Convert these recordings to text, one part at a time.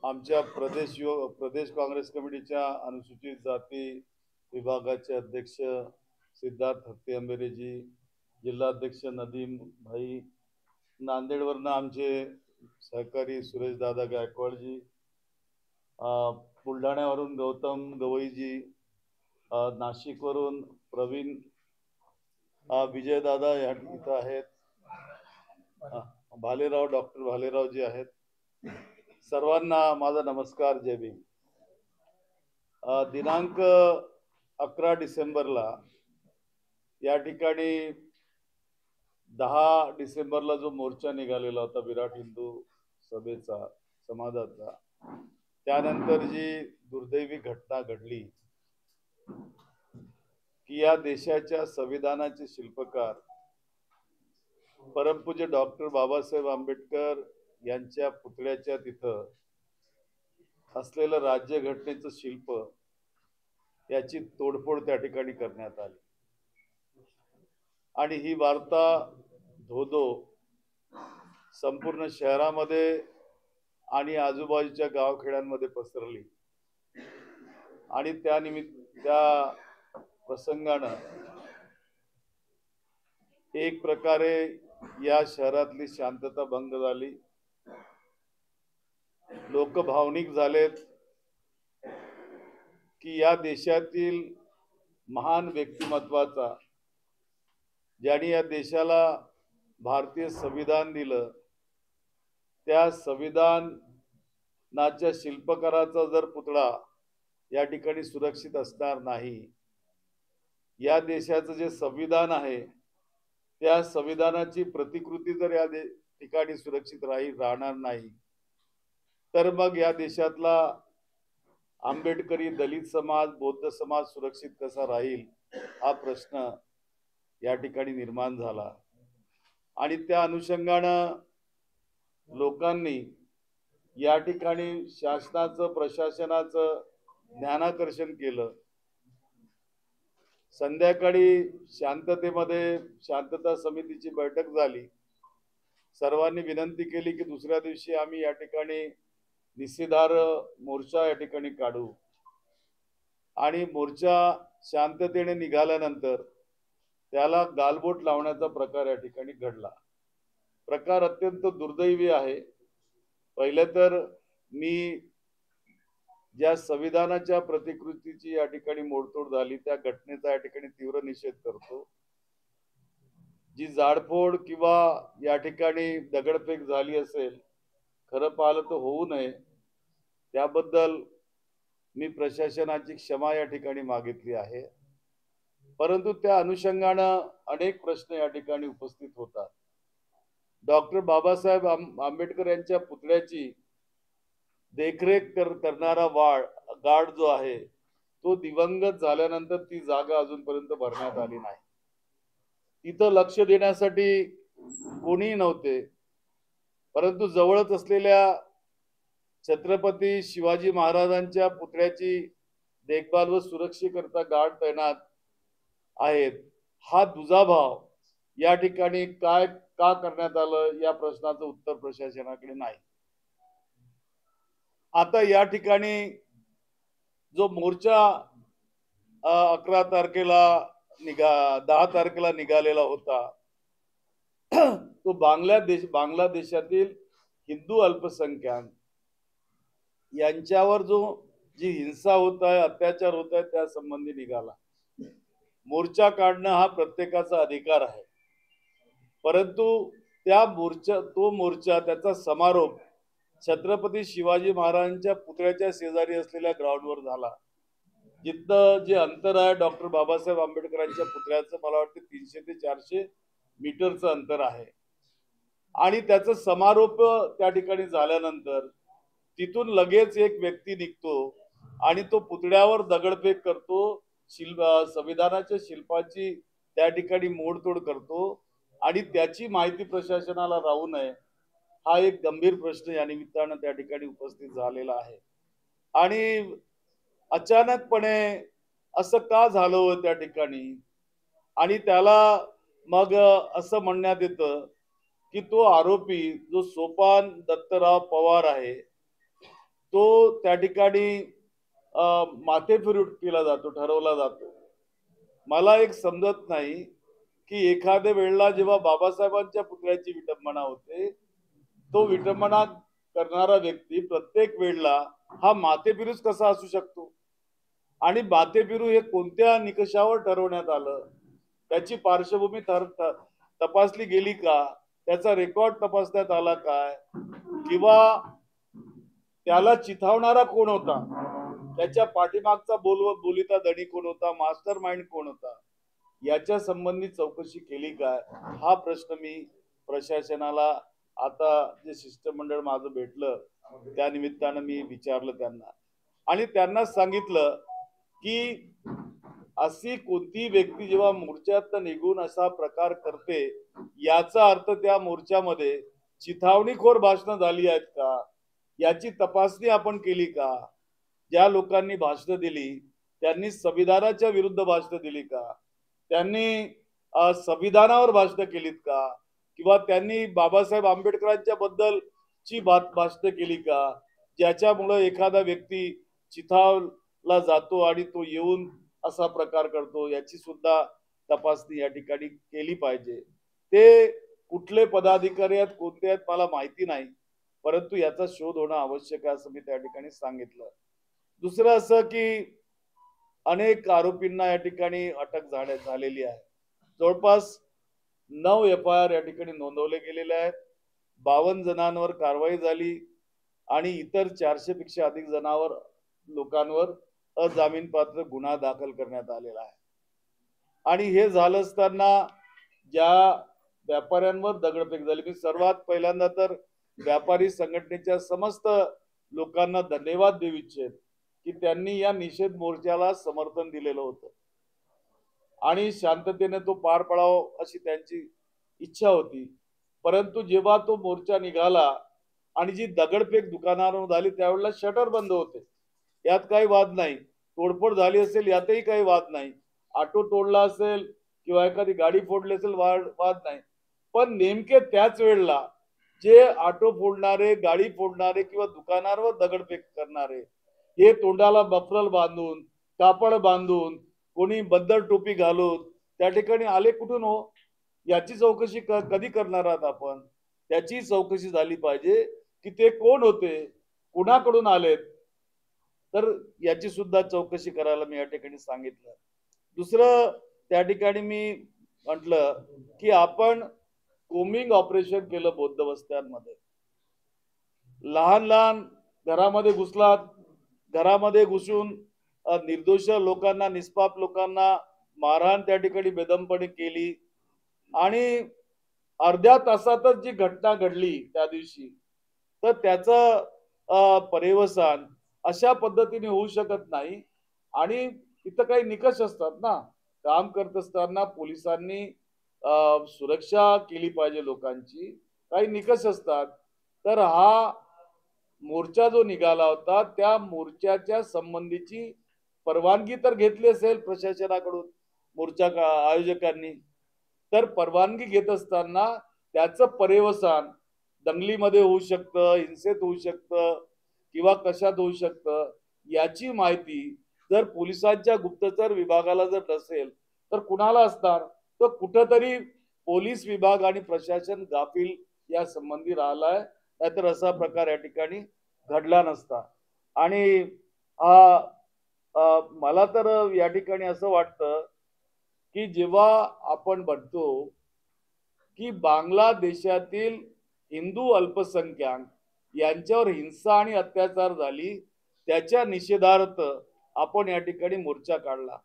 आमच्या प्रदेश काँग्रेस कमिटीच्या अनुसूचित जाती विभागाचे अध्यक्ष सिद्धार्थ हत्ती अंबेरेजी, जिल्हाध्यक्ष नदीम भाई, नांदेडवरनं आमचे सहकारी सुरेश दादा गायकवाडजी, बुलढाण्यावरून गौतम गवईजी, नाशिकवरून प्रवीण विजयदादा या इथं आहेत, डॉक्टर भालेराव जी आहेत. सर्वांना माझा नमस्कार, जय भीम. दिनांक 11 डिसेंबरला या ठिकाणी 10 डिसेंबरला जो मोर्चा निघालेला होता विराट हिंदू सभेचा समाजाचा, त्यानंतर जी दुर्दैवी घटना घडली की या देशाच्या संविधानाचे शिल्पकार परमपूज्य डॉक्टर बाबासाहेब आंबेडकर यांच्या पुतळ्याच्या तिथं असलेलं राज्यघटनेचं शिल्प याची तोडफोड त्या ठिकाणी करण्यात आली आणि ही वार्ता धोधो संपूर्ण शहरामध्ये आणि आजूबाजूच्या गावखेड्यांमध्ये पसरली आणि त्या प्रसंगानं एक प्रकारे या शहरातली शांतता भंग झाली. लोक भावनिक झालेत की या देशातील महान व्यक्तिमत्वाचा, ज्यांनी या देशाला भारतीय संविधान दिलं, त्या संविधानाच्या शिल्पकाराचा जर पुतळा या ठिकाणी सुरक्षित असणार नाही, या देशाचं जे संविधान आहे त्या संविधानाची प्रतिकृती जर या ठिकाणी सुरक्षित राहणार नाही, तर मग या देशातला आंबेडकरी दलित समाज, बौद्ध समाज सुरक्षित कसा राहील हा प्रश्न या ठिकाणी निर्माण झाला. आणि त्या अनुषंगानं लोकांनी या ठिकाणी शासनाचं, प्रशासनाचं ध्यानाकर्षण केलं. संध्याकाळी शांततेमध्ये शांतता समितीची बैठक झाली. सर्वांनी विनंती केली की दुसऱ्या दिवशी आम्ही या ठिकाणी निषेधार्ह मोर्चा या ठिकाणी काढू. आणि मोर्चा शांततेने निघाल्यानंतर त्याला गालबोट लावण्याचा प्रकार या ठिकाणी घडला. प्रकार अत्यंत दुर्दैवी आहे. पहिले तर मी ज्या संविधानाच्या प्रतिकृतीची या ठिकाणी मोडतोड झाली त्या घटनेचा या ठिकाणी तीव्र निषेध करतो. जी जाडफोड किंवा या ठिकाणी दगडफेक झाली असेल, खरं पाहिलं तर होऊ नये, त्याबद्दल मी प्रशासनाची क्षमा या ठिकाणी मागितली आहे. परंतु त्या अनुषंगानं अनेक प्रश्न या ठिकाणी उपस्थित होतात. डॉक्टर बाबासाहेब आंबेडकर यांच्या पुतळ्याची देखरेख करणारा गार्ड जो आहे तो दिवंगत झाल्यानंतर ती जागा अजूनपर्यंत भरण्यात आली नाही. तिथं लक्ष देण्यासाठी कोणीही नव्हते. परंतु जवळच असलेल्या छत्रपती शिवाजी महाराजांच्या पुतळ्याची देखभाल व सुरक्षेकरता गार्ड तैनात आहेत. हा दुजाभाव या ठिकाणी का करण्यात आलं या प्रश्नाचं उत्तर प्रशासनाकडे नाही. आता या ठिकाणी जो मोर्चा 11 तारखेला 10 तारखेला निघालेला होता, तो बांगलादेशातील हिंदू अल्पसंख्याक यांच्यावर जी हिंसा होत आहे, अत्याचार होत आहे, त्या संबंधी निघाला. मोर्चा काढणं हा प्रत्येकाचा अधिकार आहे. परंतु तो मोर्चा त्याचा समारोप छत्रपती शिवाजी महाराजांच्या पुतळ्याच्या शेजारी असलेल्या ग्राउंडवर झाला, जिथं जे अंतर आहे डॉक्टर बाबासाहेब आंबेडकरांच्या पुतळ्याचं, मला वाटतं 300 ते 400 मीटरचं अंतर आहे. आणि त्याचा समारोप त्या ठिकाणी झाल्यानंतर तिथून लगेच एक व्यक्ती निघतो आणि तो पुतळ्यावर दगडफेक करतो, संविधानाच्या शिल्पाची त्या ठिकाणी मोडतोड करतो आणि त्याची माहिती प्रशासनाला राहू नये हा एक गंभीर प्रश्न या निमित्तानं त्या ठिकाणी उपस्थित झालेला आहे. आणि अचानकपणे असं का झालं त्या ठिकाणी, आणि त्याला मग असं म्हणण्यात येतं की तो आरोपी जो सोपान दत्तराव पवार आहे तो त्या ठिकाणी माथेफिरू केला जातो, ठरवला जातो. मला एक समजत नाही की एखाद्या वेळेला जेव्हा बाबासाहेबांच्या पुतळ्याची विटंबना होते, तो विटंबना करणारा व्यक्ती प्रत्येक वेळेला हा माथेफिरूच कसा असू शकतो? आणि माथेफिरू हे कोणत्या निकषावर ठरवण्यात आलं, त्याची पार्श्वभूमी तपासली गेली का, त्याचा रेकॉर्ड तपासण्यात आला काय, किंवा त्याला चिथावणारा कोण होता, त्याच्या पाठीमागचा बोलिता धनी कोण होता, मास्टर माइंड कोण होता, याच्या संबंधी चौकशी केली काय, हा प्रश्न मी प्रशासनाला आता जे शिष्टमंडळ माझं भेटलं त्या निमित्तानं मी विचारलं त्यांना. आणि त्यांना सांगितलं की अशी कोणती व्यक्ती जेव्हा मोर्चात निघून असा प्रकार करते, याचा अर्थ त्या मोर्चामध्ये चिथावणीखोर भाषणं झाली आहेत का, याची तपासणी आपण केली का, ज्या लोकांनी भाषणं दिली त्यांनी संविधानाच्या विरुद्ध भाषणं दिली का, त्यांनी संविधानावर भाषणं केलीत का, किंवा त्यांनी बाबासाहेब आंबेडकरांच्या बद्दलची भाषणं केली का, ज्याच्यामुळे एखादा व्यक्ती चिथावला जातो आणि तो येऊन असा प्रकार करतो, याची सुद्धा तपासणी या ठिकाणी केली पाहिजे. ते कुठले पदाधिकारी आहेत, कोणते आहेत मला माहिती नाही, परंतु याचा शोध होणं आवश्यक आहे असं मी त्या ठिकाणी सांगितलं. दुसरं असं की अनेक आरोपींना या ठिकाणी अटक झालेली आहे. जवळपास 9 FIR या ठिकाणी नोंदवले गेलेले आहेत. 52 जणांवर कारवाई झाली आणि इतर 400 पेक्षा अधिक लोकांवर अजामीनपात्र गुन्हा दाखल करण्यात आलेला आहे. आणि हे झालं असताना ज्या व्यापाऱ्यांवर दगडफेक झाली, मी सर्वात पहिल्यांदा तर व्यापारी संघटनेच्या समस्त लोकांना धन्यवाद देऊ इच्छित की त्यांनी या निषेध मोर्चाला समर्थन दिलेलं होतं आणि शांततेने तो पार पडावा अशी त्यांची इच्छा होती. परंतु जेव्हा तो मोर्चा निघाला आणि जी दगडफेक दुकानावर झाली त्यावेळेला शटर बंद होते, यात काही वाद नाही. तोडफोड झाली असेल यातही काही वाद नाही. ऑटो तोडला असेल किंवा एखादी गाडी फोडली असेल वाद नाही. पण नेमके त्याच वेळेला जे ऑटो फोडणारे, गाडी फोडणारे किंवा दुकानावर दगडफेक करणारे हे तोंडाला बफरल बांधून, कापड बांधून, कोणी बद्दर टोपी घालून त्या ठिकाणी आले कुठून हो? याची चौकशी कधी करणार आहात आपण? त्याची चौकशी झाली पाहिजे की ते कोण होते, कुणाकडून आलेत, तर याची सुद्धा चौकशी करायला मी या ठिकाणी सांगितलं. दुसरं त्या ठिकाणी मी म्हटलं की आपण कोमिंग ऑपरेशन केलं बौद्ध वस्त्यांमध्ये. लहान लहान घरामध्ये घुसलात, घरामध्ये घुसून निर्दोष लोकांना, निष्पाप लोकांना मारहाण त्या ठिकाणी बेदमपणे केली आणि अर्ध्या तासातच जी घटना घडली त्या दिवशी, तर त्याचं पर्यवसान अशा पद्धतीने होऊ शकत नाही. आणि इथं काही निकष असतात ना, काम करत असताना पोलिसांनी सुरक्षा केली पाहिजे लोकांची, काही निकष असतात. तर हा मोर्चा जो निघाला होता त्या मोर्चाच्या संबंधीची परवानगी तर घेतली असेल प्रशासनाकडून मोर्चा आयोजकांनी, तर परवानगी घेत असताना त्याचं पर्यवसान दंगलीमध्ये होऊ शकतं, हिंसेत होऊ शकतं किंवा कशात होऊ शकतं, याची माहिती जर पोलिसांच्या गुप्तचर विभागाला जर नसेल तर कुणाला असणार? तर कुठंतरी पोलीस विभाग आणि प्रशासन गाफील या संबंधी राहिलाय, नाहीतर असा प्रकार या ठिकाणी घडला नसता. आणि मला तर या ठिकाणी असं वाटतं की जेव्हा आपण बघतो की बांगलादेशातील हिंदू अल्पसंख्याक यांच्यावर हिंसा आणि अत्याचार झाली, त्याच्या निषेधार्थ आपण या ठिकाणी मोर्चा काढला.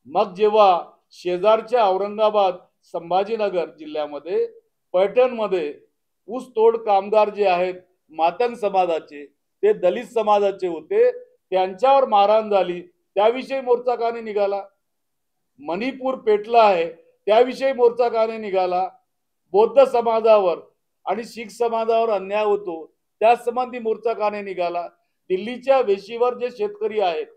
मग जेव्हा शेजारच्या औरंगाबाद, संभाजीनगर जिल्ह्यामध्ये पैठणमध्ये ऊस तोड कामगार जे आहेत मातंग समाजाचे, ते दलित समाजाचे होते, त्यांच्यावर मारहाण झाली, त्याविषयी मोर्चा का नाही निघाला? मणिपूर पेटला आहे त्याविषयी मोर्चा का नाही निघाला? बौद्ध समाजावर आणि शीख समाजावर अन्याय होतो त्या संबंधी मोर्चा का नाही निघाला? दिल्लीच्या वेशीवर जे शेतकरी आहेत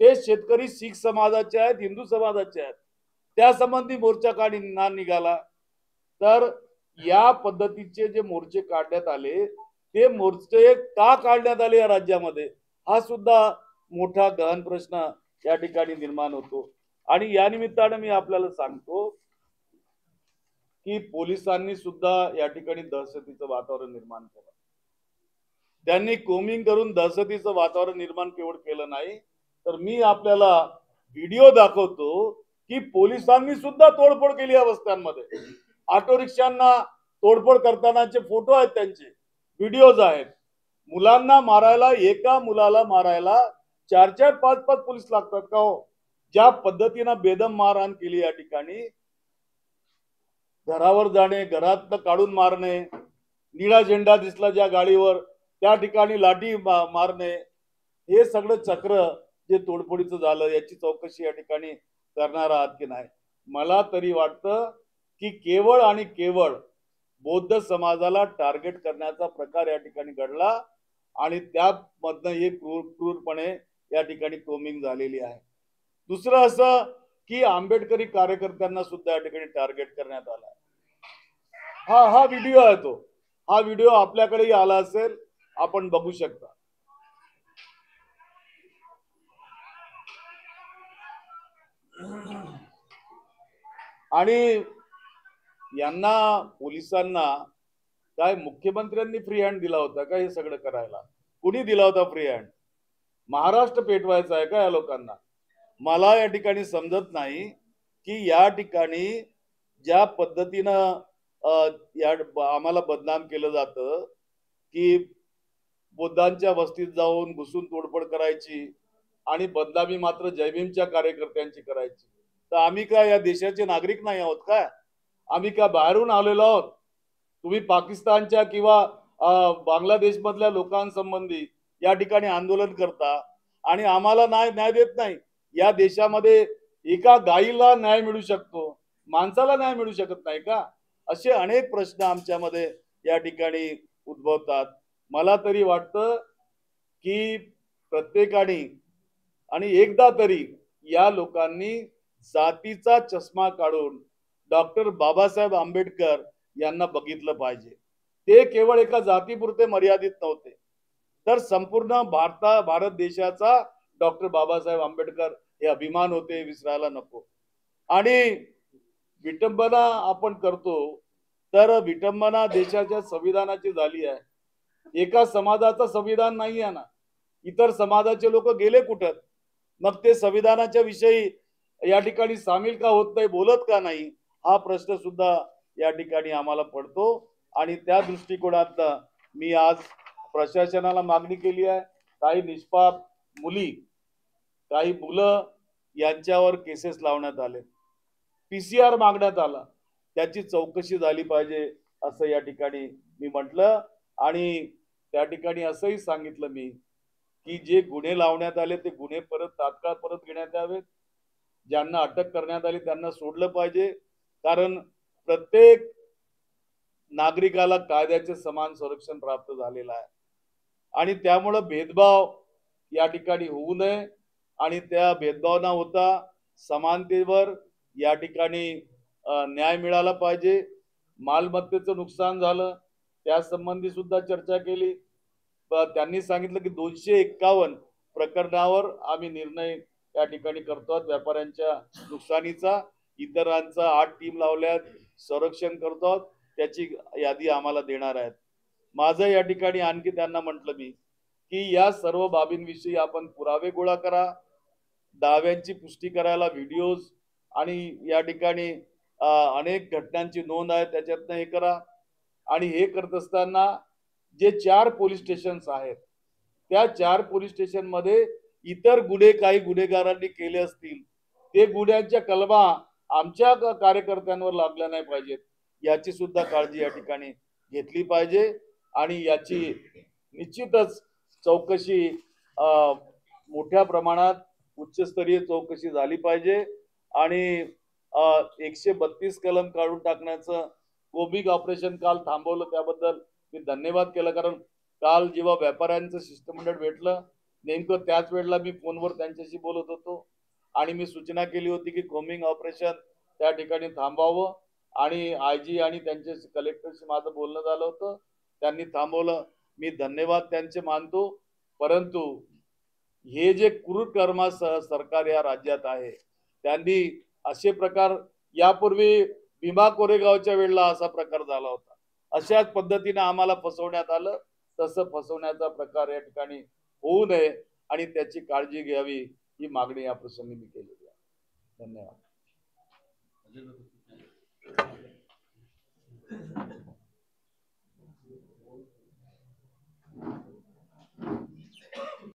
ते शेतकरी शीख समाजाचे आहेत, हिंदू समाजाचे आहेत, त्या संबंधी मोर्चा का निघाला? तर या पद्धतीचे जे मोर्चे काढण्यात आले ते मोर्चे का काढण्यात आले या राज्यामध्ये, हा सुद्धा मोठा गहन प्रश्न या ठिकाणी निर्माण होतो. आणि या निमित्तानं मी आपल्याला सांगतो की पोलिसांनी सुद्धा या ठिकाणी दहशतीचं वातावरण निर्माण केलं. त्यांनी कोमिंग करून दहशतीचं वातावरण निर्माण केवळ केलं नाही, तर मी आपल्याला व्हिडिओ दाखवतो की पोलिसांनी सुद्धा तोडफोड केली या वस्त्यांमध्ये. ऑटो रिक्षांना तोडफोड करतानाचे फोटो आहेत, त्यांचे व्हिडिओज आहेत. मुलांना मारायला, एका मुलाला मारायला 4-4, 5-5 पोलीस लागतात का हो? ज्या पद्धतीनं बेदम मारहाण केली या ठिकाणी, घरावर जाणे, घरात काढून मारणे, निळा झेंडा दिसला ज्या गाडीवर त्या ठिकाणी लाठी मारणे, हे सगळं चक्र जे तोडफोडीचं झालं याची चौकशी या ठिकाणी करणार आहात की नाही? मला तरी वाटतं की केवळ आणि केवळ बौद्ध समाजाला टार्गेट करण्याचा प्रकार या ठिकाणी घडला आणि त्यामधनं हे क्रूरपणे या ठिकाणी कोमिंग झालेली आहे. दुसरं असं की आंबेडकरी कार्यकर्त्यांना सुद्धा या ठिकाणी टार्गेट करण्यात आलं. हा व्हिडिओ आहे तो. हा व्हिडिओ आपल्याकडेही आला असेल, आपण बघू शकता. आणि यांना पोलिसांना काय मुख्यमंत्र्यांनी फ्री हँड दिला होता का हे सगळं करायला? कुणी दिला होता फ्री हँड? महाराष्ट्र पेटवायचा आहे का या लोकांना? मला या ठिकाणी समजत नाही की या ठिकाणी ज्या पद्धतीनं या आम्हाला बदनाम केलं जातं की बुद्धांच्या वस्तीत जाऊन घुसून तोडफोड करायची आणि बदनामी मात्र जयभीमच्या कार्यकर्त्यांची करायची. तर आम्ही काय या देशाचे नागरिक नाही आहोत का? आम्ही काय बाहेरून आलेलो आहोत? तुम्ही पाकिस्तानच्या किंवा बांगलादेश मधल्या लोकांसंबंधी या ठिकाणी आंदोलन करता आणि आम्हाला न्याय देत नाही. या देशामध्ये एका गायीला न्याय मिळू शकतो, माणसाला न्याय मिळू शकत नाही का? असे अनेक प्रश्न आमच्यामध्ये या ठिकाणी उद्भवतात. मला तरी वाटतं की प्रत्येकाने आणि एकदा तरी या लोकांनी जातीचा चष्मा काढून डॉक्टर बाबासाहेब आंबेडकर यांना बघितलं पाहिजे. ते केवळ एका जातीपुरते मर्यादित नव्हते, तर संपूर्ण भारत देशाचा डॉक्टर बाबासाहेब आंबेडकर हे अभिमान होते, विसरायला नको. आणि विटंबना आपण करतो, तर विटंबना देशाच्या संविधानाची झाली आहे. एका समाजाचं संविधान नाही आहे ना, इतर समाजाचे लोक गेले कुठं? मग ते संविधानाच्या विषयी या ठिकाणी सामील का होत नाही, बोलत का नाही, हा प्रश्न सुद्धा या ठिकाणी आम्हाला पडतो. आणि त्या दृष्टिकोनात मी आज प्रशासनाला मागणी केली आहे. काही निष्पाप मुली, काही मुलं यांच्यावर केसेस लावण्यात आले, PCR मागण्यात आला, त्याची चौकशी झाली पाहिजे असं या ठिकाणी मी म्हटलं. आणि त्या ठिकाणी असंही सांगितलं मी की जे गुन्हे लावण्यात आले ते गुन्हे तात्काळ परत घेण्यात यावेत. ज्यांना अटक करण्यात आली त्यांना सोडलं पाहिजे, कारण प्रत्येक नागरिकाला कायद्याचे समान संरक्षण प्राप्त झालेलं आहे आणि त्यामुळे भेदभाव या ठिकाणी होऊ नये आणि त्या भेदभाव न होता समानतेवर या ठिकाणी न्याय मिळाला पाहिजे. मालमत्तेचं नुकसान झालं त्या संबंधी सुद्धा चर्चा केली. त्यांनी सांगितलं की 251 प्रकरणावर आम्ही निर्णय या ठिकाणी करतो, व्यापाऱ्यांच्या नुकसानीचा. इतरांचा 8 टीम लावल्यात, संरक्षण करतो, त्याची यादी आम्हाला देणार आहेत. माझं या ठिकाणी आणखी त्यांना म्हटलं मी की या सर्व बाबींविषयी आपण पुरावे गोळा करा, दाव्यांची पुष्टी करायला व्हिडिओज आणि या ठिकाणी अनेक घटनांची नोंद आहे त्याच्यातनं हे करा. आणि हे करत असताना जे 4 पोलीस स्टेशन्स आहेत त्या 4 पोलीस स्टेशन मध्ये इतर गुन्हे काही गुन्हेगारांनी केले असतील, ते गुन्ह्यांच्या कलमा आमच्या कार्यकर्त्यांवर लागल्या नाही पाहिजेत, याची सुद्धा काळजी या ठिकाणी घेतली पाहिजे. आणि याची निश्चितच चौकशी मोठ्या प्रमाणात उच्चस्तरीय चौकशी झाली पाहिजे. आणि 132 कलम काढून टाकण्याचं कोबिंग ऑपरेशन काल थांबवलं, त्याबद्दल मी धन्यवाद केला. कारण काल जेव्हा व्यापाऱ्यांचं शिष्टमंडळ भेटलं, नेमकं त्याच वेळेला मी फोनवर त्यांच्याशी बोलत होतो आणि मी सूचना केली होती की कोबिंग ऑपरेशन त्या ठिकाणी थांबवावं. आणि IG आणि त्यांच्याशी कलेक्टरशी माझं बोलणं झालं होतं, त्यांनी थांबवलं. मी धन्यवाद त्यांचे मानतो. परंतु हे जे क्रूर कर्मासह सरकार या राज्यात आहे, त्यांनी असे प्रकार यापूर्वी भीमा कोरेगावच्या वेळेला असा प्रकार झाला होता. अशाच पद्धतीने आम्हाला फसवण्यात आलं. तसं फसवण्याचा प्रकार या ठिकाणी होऊ नये आणि त्याची काळजी घ्यावी ही मागणी या प्रसंगी मी केलेली आहे. धन्यवाद.